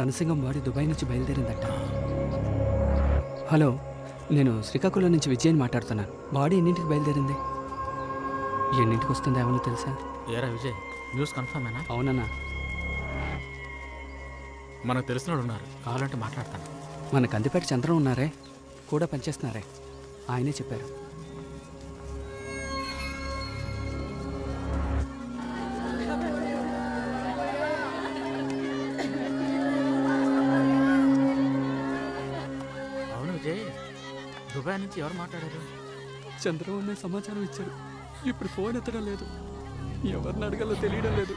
Ranasingam body Dubai నుంచి బయలుదేరిందట. Hello, నేను శ్రీకాకుళం నుంచి విజయని మాట్లాడుతున్నాను. బాడీ ఎన్నింటికి బయలుదేరింది? ఎన్నింటికి వస్తుంది ఏమన్నా తెలుసా? ఏరా విజయ్, న్యూస్ కన్ఫర్మేనా? అవునన్నా. మనకు తెలిసిన వాళ్ళు ఉన్నారు, కావాలంటే మాట్లాడతాను. మన కందిపేట చంద్రం ఉన్నారే, కూడా పనిచేస్తున్నారే, ఆయనే చెప్పారు. అవును విజయ్, దుబాయ్ నుంచి ఎవరు మాట్లాడారు? చంద్రం అనే సమాచారం ఇచ్చారు. ఇప్పుడు ఫోన్ ఎత్తడం లేదు, ఎవరిని అడగాలో తెలియడం లేదు.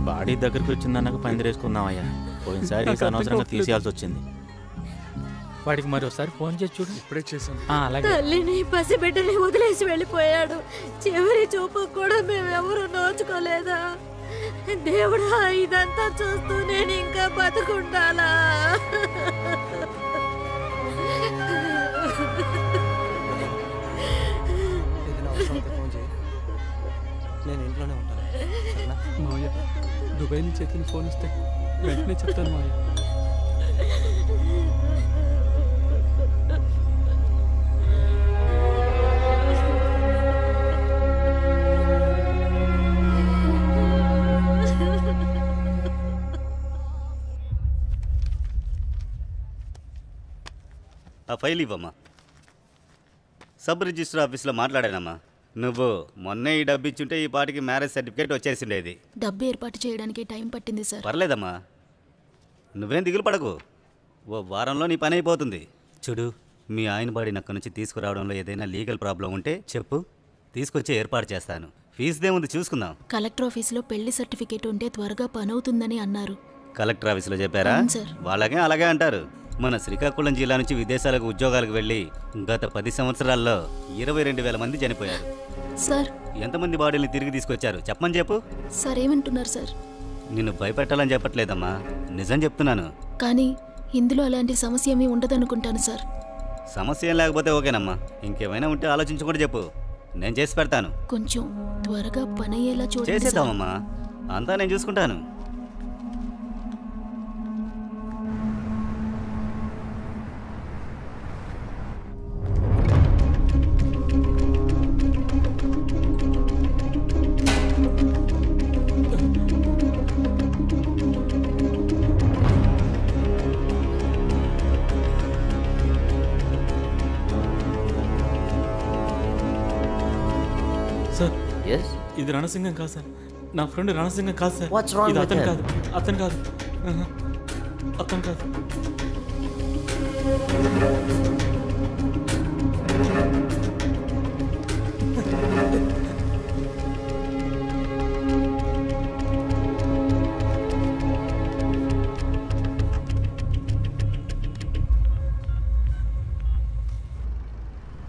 బాడీ దగ్గరికి వచ్చిందన్నాక పందిరేసుకుందామయ్యా. పోయినసారి అనవసరంగా తీసేయాల్సి వచ్చింది. వాడికి మరోసారి ఫోన్ చేసి చూడు. ఇప్పుడే చేశాను. అలాగే. తల్లిని పసిబిడ్డని వదిలేసి వెళ్ళిపోయాడు. చివరి చూపు కూడా మేమెవరూ నోచుకోలేదా? దేవుడా, ఇదంతా చూస్తూ నేను ఇంకా బతుకుండాలా? నేను ఇంట్లోనే ఉంటాను. మావయ్య, దుబాయ్ నుంచి ఎత్తిన ఫోన్ వస్తే వెంటనే చెప్తాను మావయ్య. ఆ ఫైల్ ఇవ్వమ్మా. సబ్ రిజిస్టర్ ఆఫీస్లో మాట్లాడానమ్మా. నువ్వు మొన్నే ఈ డబ్బు ఇచ్చుంటే ఈ పాటికి మ్యారేజ్ సర్టిఫికేట్ వచ్చేసిండేది. డబ్బు ఏర్పాటు చేయడానికి టైం పట్టింది సార్. పర్లేదమ్మా, నువ్వేం దిగులు పడకు, ఓ వారంలో నీ పని అయిపోతుంది. చూడు, మీ ఆయన బాడీని అక్కడి నుంచి తీసుకురావడంలో ఏదైనా లీగల్ ప్రాబ్లం ఉంటే చెప్పు, తీసుకొచ్చి ఏర్పాటు చేస్తాను. ఫీజుదేముంది చూసుకుందాం. కలెక్టర్ ఆఫీసులో పెళ్లి సర్టిఫికేట్ ఉంటే త్వరగా పని అవుతుందని అన్నారు. కలెక్టర్ ఆఫీసులో చెప్పారా? వాళ్ళకే అలాగే అంటారు. మన శ్రీకాకుళం జిల్లా నుంచి విదేశాలకు ఉద్యోగాలకు వెళ్ళి గత 10 సంవత్సరాల్లో 22,000 మంది చనిపోయారు. సార్, ఎంతమంది బాడీని తిరిగి తీసుకొచ్చారు చెప్పమని చెప్పు. సార్ ఏమంటున్నారు సార్? నిన్ను భయపెట్టాలని చెప్పట్లేదమ్మా, నిజం చెప్తున్నాను. కానీ ఇందులో అలాంటి సమస్య ఏమీ ఉండదనుకుంటాను సార్. సమస్య ఏం లేకపోతే ఓకేనమ్మా, ఇంకేమైనా ఉంటే ఆలోచించుకుంటూ చెప్పు, నేను చేసి పెడతాను. కొంచెం త్వరగా పని అయ్యేలా చూడండి. చేసేద్దామమ్మా, అంతా నేను చూసుకుంటాను. సార్, ఇది రణసింగం కాదు సార్. నా ఫ్రెండ్ రణసింగం కాదు సార్. ఇది అతను కాదు, అతను కాదు, అతను కాదు.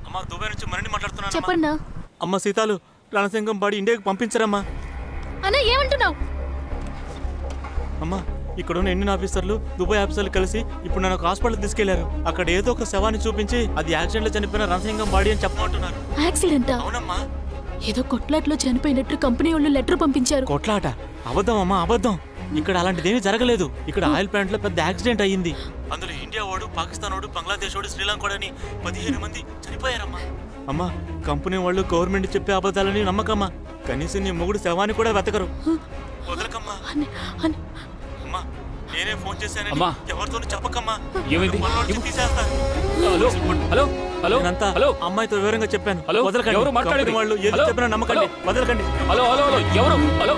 అమ్మా, దుబాయ్ నుంచి మరిన్ని మాట్లాడుతున్నాను. చెప్పండి. అమ్మ సీతాలు, రణసింగం బాడీ ఇండియాకి పంపించరమ్మా. అన్నా, ఏమంటున్నావు? అమ్మా, ఇక్కడ ఉన్న ఇండియన్ ఆఫీసర్లు దుబాయ్ ఆఫీసర్లు కలిసి ఇప్పుడు నన్ను ఒక హాస్పిటల్ తీసుకెళ్లారు. అక్కడ ఏదో ఒక శవాన్ని చూపించి అది యాక్సిడెంట్ లో చనిపోయిన రణసింగం బాడీ అని చెప్పమంటున్నారు. యాక్సిడెంటా? అవునమ్మా. ఏదో కొట్లాట్లో చనిపోయినట్టు కంపెనీ వాళ్ళు లెటర్ పంపించారు. కొట్లాట? అబద్ధం అమ్మా, అబద్ధం. ఇక్కడ అలాంటిదేమీ జరగలేదు. ఇక్కడ ఆయిల్ ప్లాంట్ లో పెద్ద యాక్సిడెంట్ అయ్యింది. అందులో ఇండియా వాడు, పాకిస్తాన్ వాడు, బంగ్లాదేశ్ వాడు, శ్రీలంక వాడని 15 మంది చనిపోయారమ్మా. అమ్మా, కంపెనీ వాళ్ళు గవర్నమెంట్ చెప్పే అబద్ధాలని నమ్మకమ్మా. కనీసం నీ మొగుడు శవాన్ని కూడా వెతకరు. వదలకమ్మా. అమ్మా, నేనే ఫోన్ చేశాను, ఎవరితోనూ చెప్పకమ్మా. తీసేస్తానంతా అమ్మాయితో వివరంగా చెప్పాను. వదలకండి. వాళ్ళు ఏదో చెప్పినా నమ్మకండి, వదలకండి. హలో హలో హలో, ఎవరు? హలో,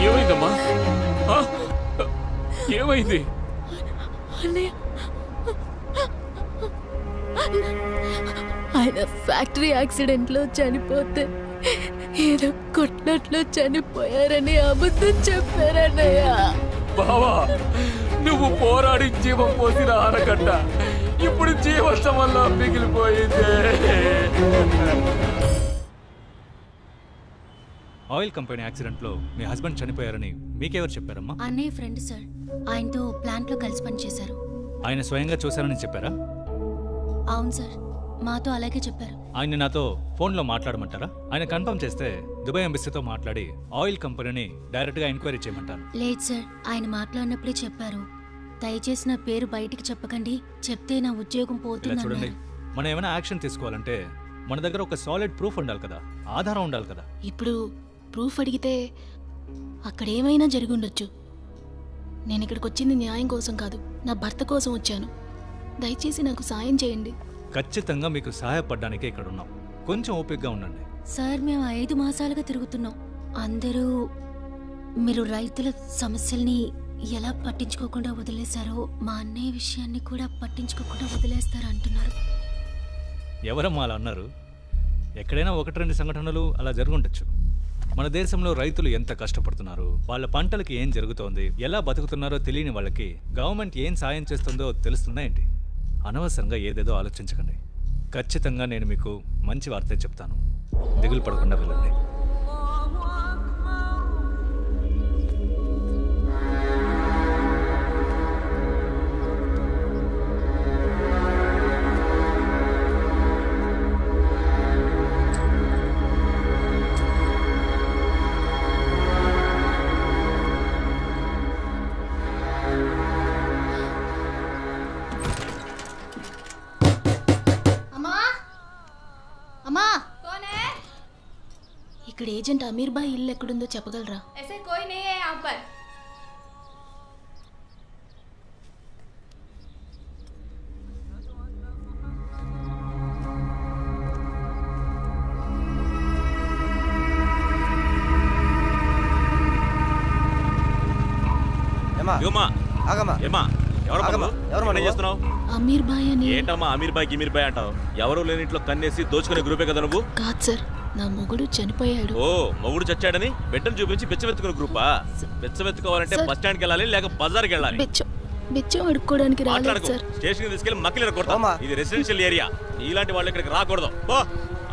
ఏమైందమ్మా? ఏమైంది? ఆయన ఫ్యాక్టరీ యాక్సిడెంట్ లో చనిపోతే ఏదో కొట్లాట్లో చనిపోయారని అబద్ధం చెప్పారన్నయ్య. బావా, నువ్వు పోరాడి జీవం పోసిన ఆనకట్ట ఇప్పుడు జీవసం వల్ల మిగిలిపోయింది. ఆయిల్ కంపెనీ యాక్సిడెంట్లో మీ హస్బెండ్ చనిపోయారని మీకెవరు చెప్పారమ్మా? అన్నయ్య ఫ్రెండ్ సార్, ఆయనతో ప్లాంట్లో కలిసి పనిచేశారు. ఆయన స్వయంగా చూశారని చెప్పారా? అవును సార్. మాతో అలాగే చెప్పారు. ఆయన నాతో ఫోన్లో మాట్లాడమంటారా? ఆయన కన్ఫర్మ్ చేస్తే దుబాయ్ ఎంబసీతో మాట్లాడి ఆయిల్ కంపెనీని డైరెక్ట్గా ఎంక్వైరీ చేయమంటారు. లేదు సార్, ఆయన మాట్లాడినప్పుడే చెప్పారు. దయచేసి నా పేరు బయటికి చెప్పకండి, చెప్తే నా ఉద్యోగం ఇలా పోతుంది చూడండి, అన్నారు. మనం ఏమైనా యాక్షన్ తీసుకోవాలంటే మన దగ్గర ఒక సాలిడ్ ప్రూఫ్ ఉండాలి కదా, ఆధారం ఉండాలి కదా. ఇప్పుడు ప్రూఫ్ అడిగితే అక్కడ ఏమైనా జరిగి ఉండొచ్చు. నేను ఇక్కడికి వచ్చింది న్యాయం కోసం కాదు, నా భర్త కోసం వచ్చాను. దయచేసి నాకు సాయం చేయండి. ఖచ్చితంగా మీకు సహాయపడడానికే ఇక్కడ ఉన్నాం. కొంచెం ఓపికగా ఉండండి. సార్, మేము 5 మాసాలుగా తిరుగుతున్నాం. అందరూ మీరు రైతుల సమస్యల్ని ఎలా పట్టించుకోకుండా వదిలేశారో మా అన్నయ్య విషయాన్ని కూడా పట్టించుకోకుండా వదిలేస్తారు అంటున్నారు. ఎవరమ్మా అలా అన్నారు? ఎక్కడైనా 1-2 సంఘటనలు అలా జరుగుండొచ్చు. మన దేశంలో రైతులు ఎంత కష్టపడుతున్నారు, వాళ్ళ పంటలకి ఏం జరుగుతోంది, ఎలా బతుకుతున్నారో తెలియని వాళ్ళకి గవర్నమెంట్ ఏం సాయం చేస్తుందో తెలుస్తుందా ఏంటి? అనవసరంగా ఏదేదో ఆలోచించకండి. ఖచ్చితంగా నేను మీకు మంచి వార్తే చెప్తాను. దిగులు పడకుండా వెళ్ళండి. ఇక్కడ ఏజెంట్ అమీర్ భాయ్ ఇల్లు ఎక్కడుందో చెప్పగలరా? ऐसे कोई नहीं है यहाँ पर। అమీర్ భాయ్ అని. ఏంటమ్మా అమీర్ బాయ్ గిమీర్ బాయ్ అంటావు? ఎవరు లేని ఇంట్లో కన్నేసి దోచుకునే గ్రూపే కదా నువ్వు? కాదు సార్, నా మొగుడు చనిపోయాడు. ఓ, మొగుడు చచ్చాడని బిడ్డను చూపించి బెచ్చబెత్తుకునే గ్రూపా? బెచ్చబెత్తుకోవాలంటే బస్ స్టాండ్కి వెళ్ళాలి, లేక బజార్కి వెళ్ళాలి. బెచ్చం అడుక్కోవడానికి రాలేదు సార్. స్టేషన్కి తీసుకెళ్ళి మక్కిలి కొడతాం. ఇది రెసిడెన్షియల్ ఏరియా, ఇలాంటి వాళ్ళు ఇక్కడికి రాకూడదు.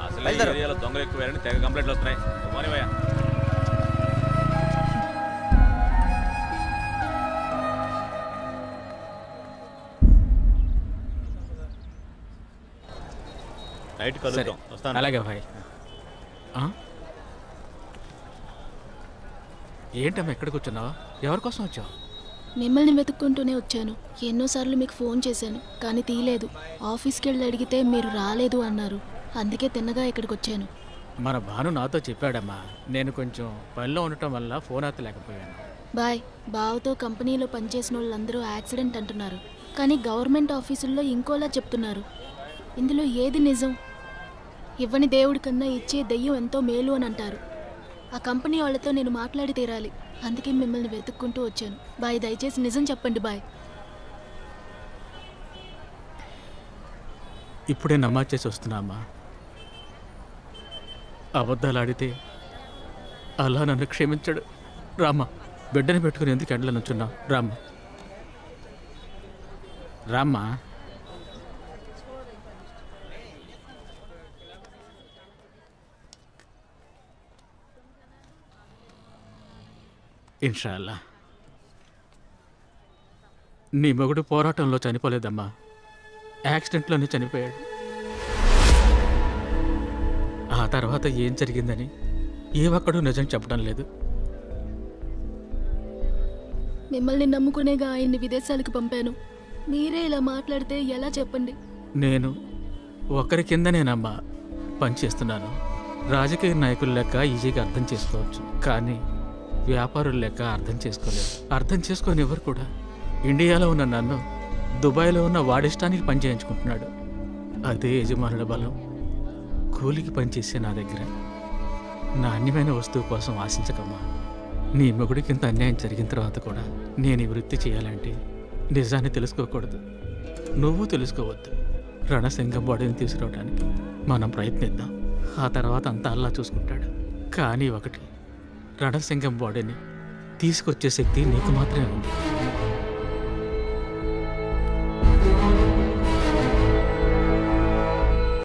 అసలు ఈ ఏరియాలో దొంగలు ఎక్కువ తెగ కంప్లైంట్లు వస్తున్నాయి. మానివయ్యా, నైట్ కలుద్దాం. వస్తాను. అలాగే భాయ్. ఏంటమ్మా ఎక్కడికి వచ్చావు? ఎవరి కోసం వచ్చావు? మిమ్మల్ని వెతుక్కుంటూనే వచ్చాను. ఎన్నోసార్లు మీకు ఫోన్ చేశాను కానీ తీయలేదు. ఆఫీస్కి వెళ్ళి అడిగితే మీరు రాలేదు అన్నారు. అందుకే తిన్నగా ఇక్కడికి వచ్చాను. మన భాను నాతో చెప్పాడమ్మా. నేను కొంచెం పనిలో ఉండటం వల్ల ఫోన్ ఎత్తలేకపోయాను. బాయ్, బావతో కంపెనీలో పనిచేసిన వాళ్ళందరూ యాక్సిడెంట్ అంటున్నారు, కానీ గవర్నమెంట్ ఆఫీసుల్లో ఇంకోలా చెప్తున్నారు. ఇందులో ఏది నిజం? ఇవ్వని దేవుడి కన్నా ఇచ్చే దెయ్యం ఎంతో మేలు అని అంటారు. ఆ కంపెనీ వాళ్ళతో నేను మాట్లాడి తీరాలి. అందుకే మిమ్మల్ని వెతుక్కుంటూ వచ్చాను. బాయ్, దయచేసి నిజం చెప్పండి బాయ్. ఇప్పుడే నమాజ్ చేసి వస్తున్నామ్మా. అబద్ధాలు ఆడితే అలా నన్ను క్షమించడు. రామ్మా, బిడ్డని పెట్టుకుని ఎందుకు ఎండలో నుంచున్నావు? రామ్మా, రామ్మా. ఇన్షాల్లా. నీ మొగుడు పోరాటంలో చనిపోలేదమ్మా, యాక్సిడెంట్లోనే చనిపోయాడు. ఆ తర్వాత ఏం జరిగిందని ఏ ఒక్కడూ నిజం చెప్పడం లేదు. మిమ్మల్ని నమ్ముకునేగా ఆయన్ని విదేశాలకు పంపాను. మీరే ఇలా మాట్లాడితే ఎలా చెప్పండి? నేను ఒకరి కిందనేనమ్మా పనిచేస్తున్నాను. రాజకీయ నాయకుల లెక్క ఈజీగా అర్థం చేసుకోవచ్చు, కానీ వ్యాపారుల లెక్క అర్థం చేసుకోలేదు. అర్థం చేసుకోని ఎవరు కూడా. ఇండియాలో ఉన్న నన్ను దుబాయ్లో ఉన్న వాడిష్టానికి పనిచేయించుకుంటున్నాడు. అదే యజమానుల బలం. కూలికి పనిచేసే నా దగ్గర నాణ్యమైన వస్తువు కోసం ఆశించకమ్మా. నీ మొగుడికి ఇంత అన్యాయం జరిగిన తర్వాత కూడా నేను ఈ వృత్తి చేయాలంటే నిజాన్ని తెలుసుకోకూడదు, నువ్వు తెలుసుకోవద్దు. రణసింగం బాడీని తీసుకురావడానికి మనం ప్రయత్నిద్దాం. ఆ తర్వాత అంతా అల్లా చూసుకుంటాడు. కానీ ఒకటి, రణసింగం బాడీని తీసుకొచ్చే శక్తి నీకు మాత్రమే ఉంది.